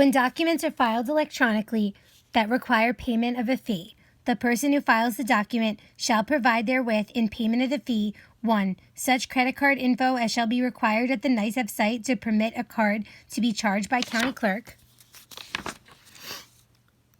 When documents are filed electronically that require payment of a fee, the person who files the document shall provide therewith in payment of the fee 1. Such credit card info as shall be required at the NYSEF site to permit a card to be charged by county clerk.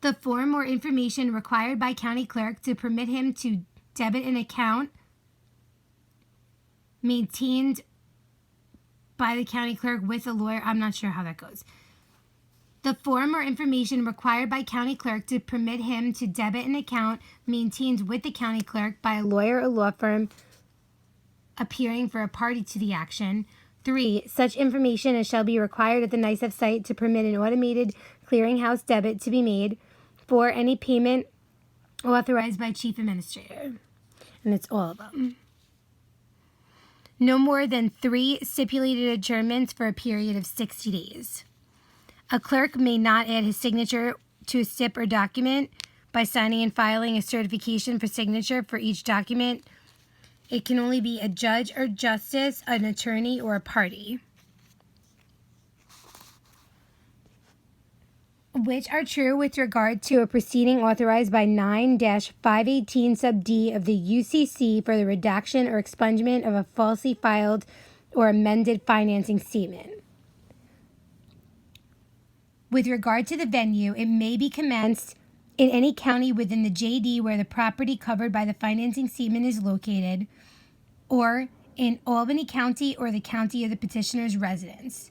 The form or information required by county clerk to permit him to debit an account maintained by the county clerk with a lawyer. I'm not sure how that goes. The form or information required by county clerk to permit him to debit an account maintained with the county clerk by a lawyer or law firm appearing for a party to the action. 3. Such information as shall be required at the NYSEF site to permit an automated clearinghouse debit to be made. 4. Any payment authorized by chief administrator. And it's all of them. No more than 3 stipulated adjournments for a period of 60 days. A clerk may not add his signature to a SIP or document by signing and filing a certification for signature for each document. It can only be a judge or justice, an attorney, or a party. Which are true with regard to a proceeding authorized by 9-518 sub D of the UCC for the redaction or expungement of a falsely filed or amended financing statement. With regard to the venue, it may be commenced in any county within the JD where the property covered by the financing statement is located, or in Albany County or the county of the petitioner's residence.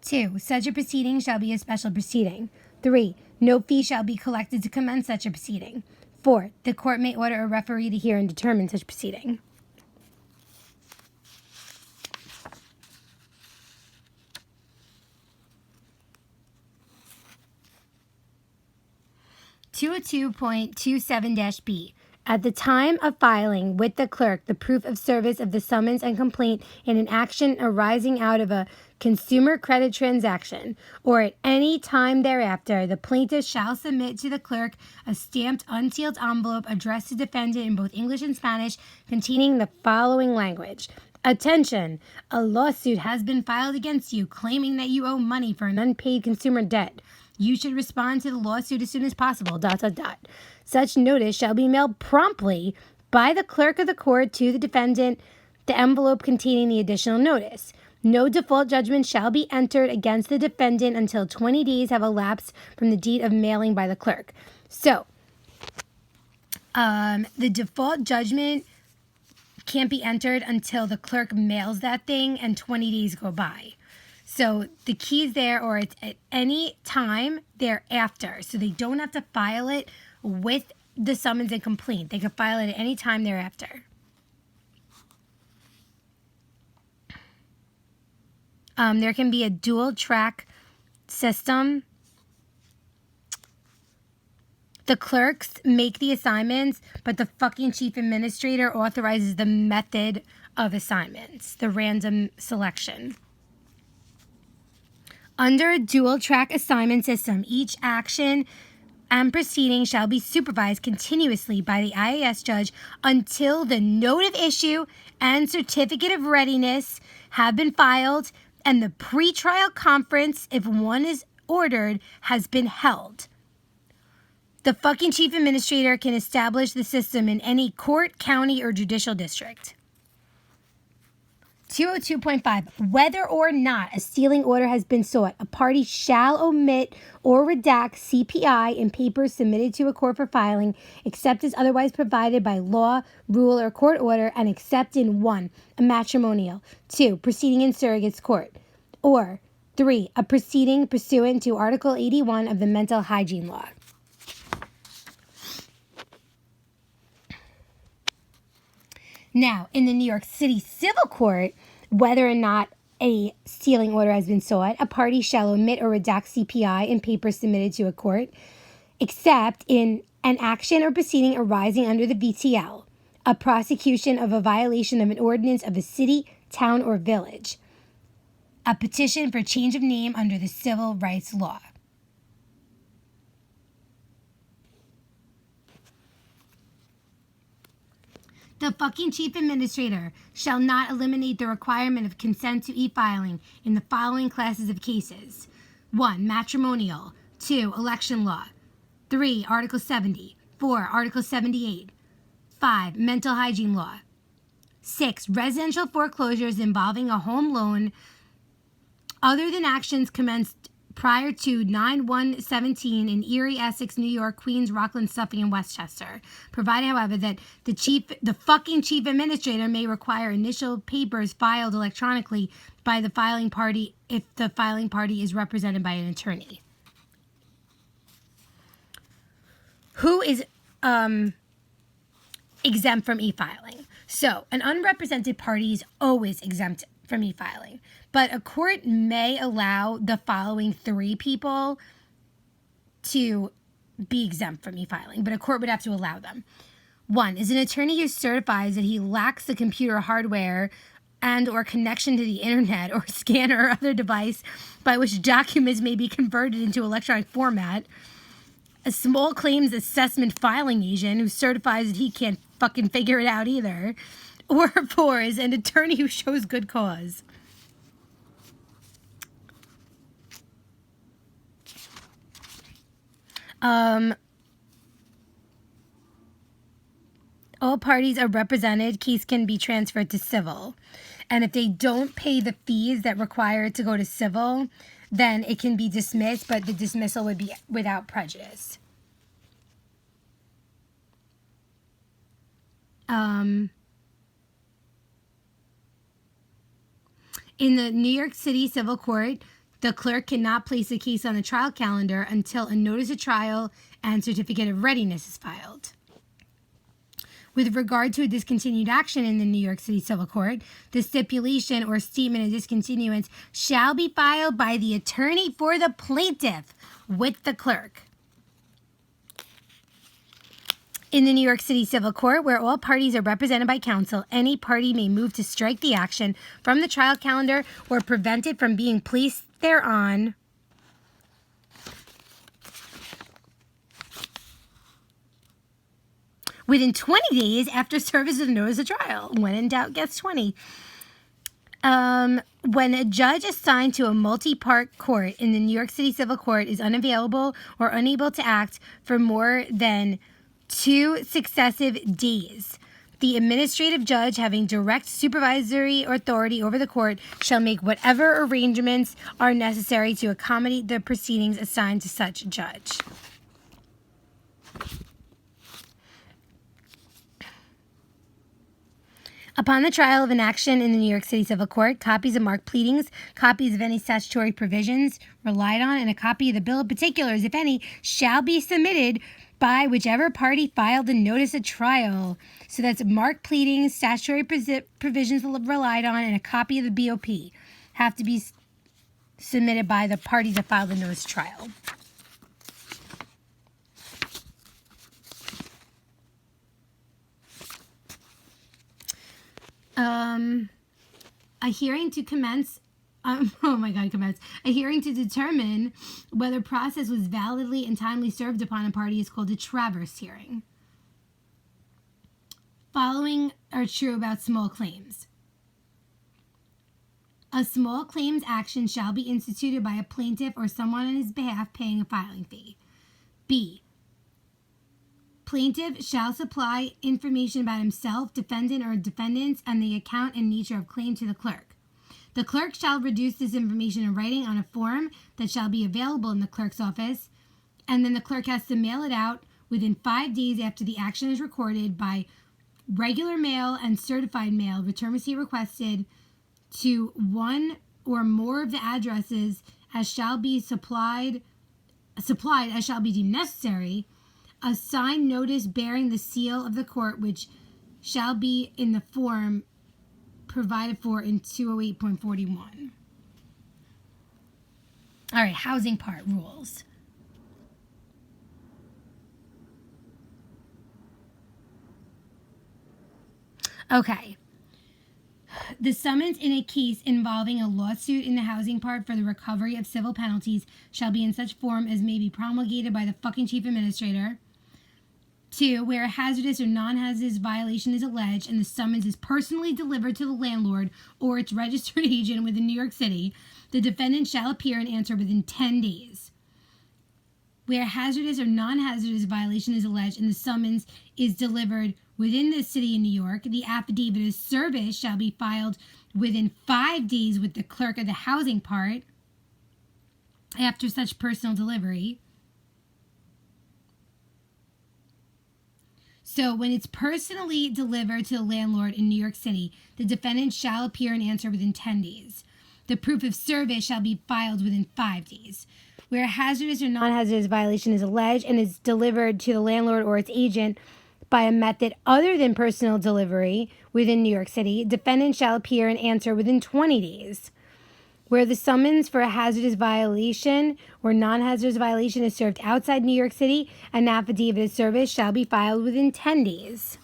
2. Such a proceeding shall be a special proceeding. 3. No fee shall be collected to commence such a proceeding. 4. The court may order a referee to hear and determine such proceeding. (202.27-B). At the time of filing with the clerk the proof of service of the summons and complaint in an action arising out of a consumer credit transaction, or at any time thereafter, the plaintiff shall submit to the clerk a stamped, unsealed envelope addressed to defendant in both English and Spanish, containing the following language. Attention! A lawsuit has been filed against you claiming that you owe money for an unpaid consumer debt. You should respond to the lawsuit as soon as possible, ... Such notice shall be mailed promptly by the clerk of the court to the defendant, the envelope containing the additional notice. No default judgment shall be entered against the defendant until 20 days have elapsed from the date of mailing by the clerk. So, the default judgment can't be entered until the clerk mails that thing and 20 days go by. So the key's there, or it's at any time thereafter. So they don't have to file it with the summons and complaint. They can file it at any time thereafter. There can be a dual track system. The clerks make the assignments, but the fucking chief administrator authorizes the method of assignments, the random selection. Under a dual-track assignment system, each action and proceeding shall be supervised continuously by the IAS judge until the note of issue and certificate of readiness have been filed and the pretrial conference, if one is ordered, has been held. The fucking chief administrator can establish the system in any court, county, or judicial district. 202.5. Whether or not a sealing order has been sought, a party shall omit or redact CPI in papers submitted to a court for filing, except as otherwise provided by law, rule, or court order, and except in 1. A matrimonial, 2. Proceeding in surrogate's court, or 3. A proceeding pursuant to Article 81 of the Mental Hygiene Law. Now, in the New York City Civil Court, whether or not a sealing order has been sought, a party shall omit or redact CPI in papers submitted to a court, except in an action or proceeding arising under the VTL, a prosecution of a violation of an ordinance of a city, town, or village, a petition for change of name under the civil rights law. The fucking chief administrator shall not eliminate the requirement of consent to e-filing in the following classes of cases. 1. Matrimonial. 2. Election law. 3. Article 70. 4. Article 78. 5. Mental hygiene law. 6. Residential foreclosures involving a home loan other than actions commenced prior to 9/1/17 in Erie, Essex, New York, Queens, Rockland, Suffolk, and Westchester. Provided, however, that the fucking chief administrator may require initial papers filed electronically by the filing party if the filing party is represented by an attorney. Who is exempt from e-filing? So, an unrepresented party is always exempt from e-filing. But a court may allow the following 3 people to be exempt from e-filing, but a court would have to allow them. 1 is an attorney who certifies that he lacks the computer hardware and or connection to the internet or scanner or other device by which documents may be converted into electronic format. A small claims assessment filing agent who certifies that he can't fucking figure it out either. Or 4 is an attorney who shows good cause. All parties are represented. Case can be transferred to civil. And if they don't pay the fees that require it to go to civil, then it can be dismissed, but the dismissal would be without prejudice. In the New York City Civil Court, the clerk cannot place a case on the trial calendar until a notice of trial and certificate of readiness is filed. With regard to a discontinued action in the New York City Civil Court, the stipulation or statement of discontinuance shall be filed by the attorney for the plaintiff with the clerk. In the New York City Civil Court, where all parties are represented by counsel, any party may move to strike the action from the trial calendar or prevent it from being placed thereon within 20 days after service of the notice of trial. When in doubt, gets 20. When a judge assigned to a multi-part court in the New York City Civil Court is unavailable or unable to act for more than 2 successive days, the administrative judge having direct supervisory authority over the court shall make whatever arrangements are necessary to accommodate the proceedings assigned to such judge. Upon the trial of an action in the New York City Civil Court, copies of marked pleadings, copies of any statutory provisions relied on, and a copy of the bill of particulars, if any, shall be submitted by whichever party filed the notice of trial. So that's marked pleadings, statutory provisions relied on, and a copy of the BOP have to be submitted by the party that filed the notice of trial. A hearing to commence, commence. A hearing to determine whether process was validly and timely served upon a party is called a traverse hearing. Following are true about small claims. A small claims action shall be instituted by a plaintiff or someone on his behalf paying a filing fee. B. Plaintiff shall supply information about himself, defendant, or defendants, and the account and nature of claim to the clerk. The clerk shall reduce this information in writing on a form that shall be available in the clerk's office, and then the clerk has to mail it out within 5 days after the action is recorded by regular mail and certified mail, return receipt requested, to one or more of the addresses as shall be supplied as shall be deemed necessary. A signed notice bearing the seal of the court, which shall be in the form provided for in 208.41. All right, housing part rules. Okay. The summons in a case involving a lawsuit in the housing part for the recovery of civil penalties shall be in such form as may be promulgated by the fucking chief administrator. 2, where a hazardous or non-hazardous violation is alleged and the summons is personally delivered to the landlord or its registered agent within New York City, the defendant shall appear and answer within 10 days. Where a hazardous or non-hazardous violation is alleged and the summons is delivered within the city of New York, the affidavit of service shall be filed within 5 days with the clerk of the housing part after such personal delivery. So when it's personally delivered to the landlord in New York City, the defendant shall appear and answer within 10 days. The proof of service shall be filed within 5 days. Where a hazardous or non-hazardous violation is alleged and is delivered to the landlord or its agent by a method other than personal delivery within New York City, defendant shall appear and answer within 20 days. Where the summons for a hazardous violation or non-hazardous violation is served outside New York City, an affidavit of service shall be filed within 10 days.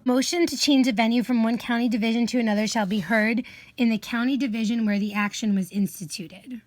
Motion to change a venue from one county division to another shall be heard in the county division where the action was instituted.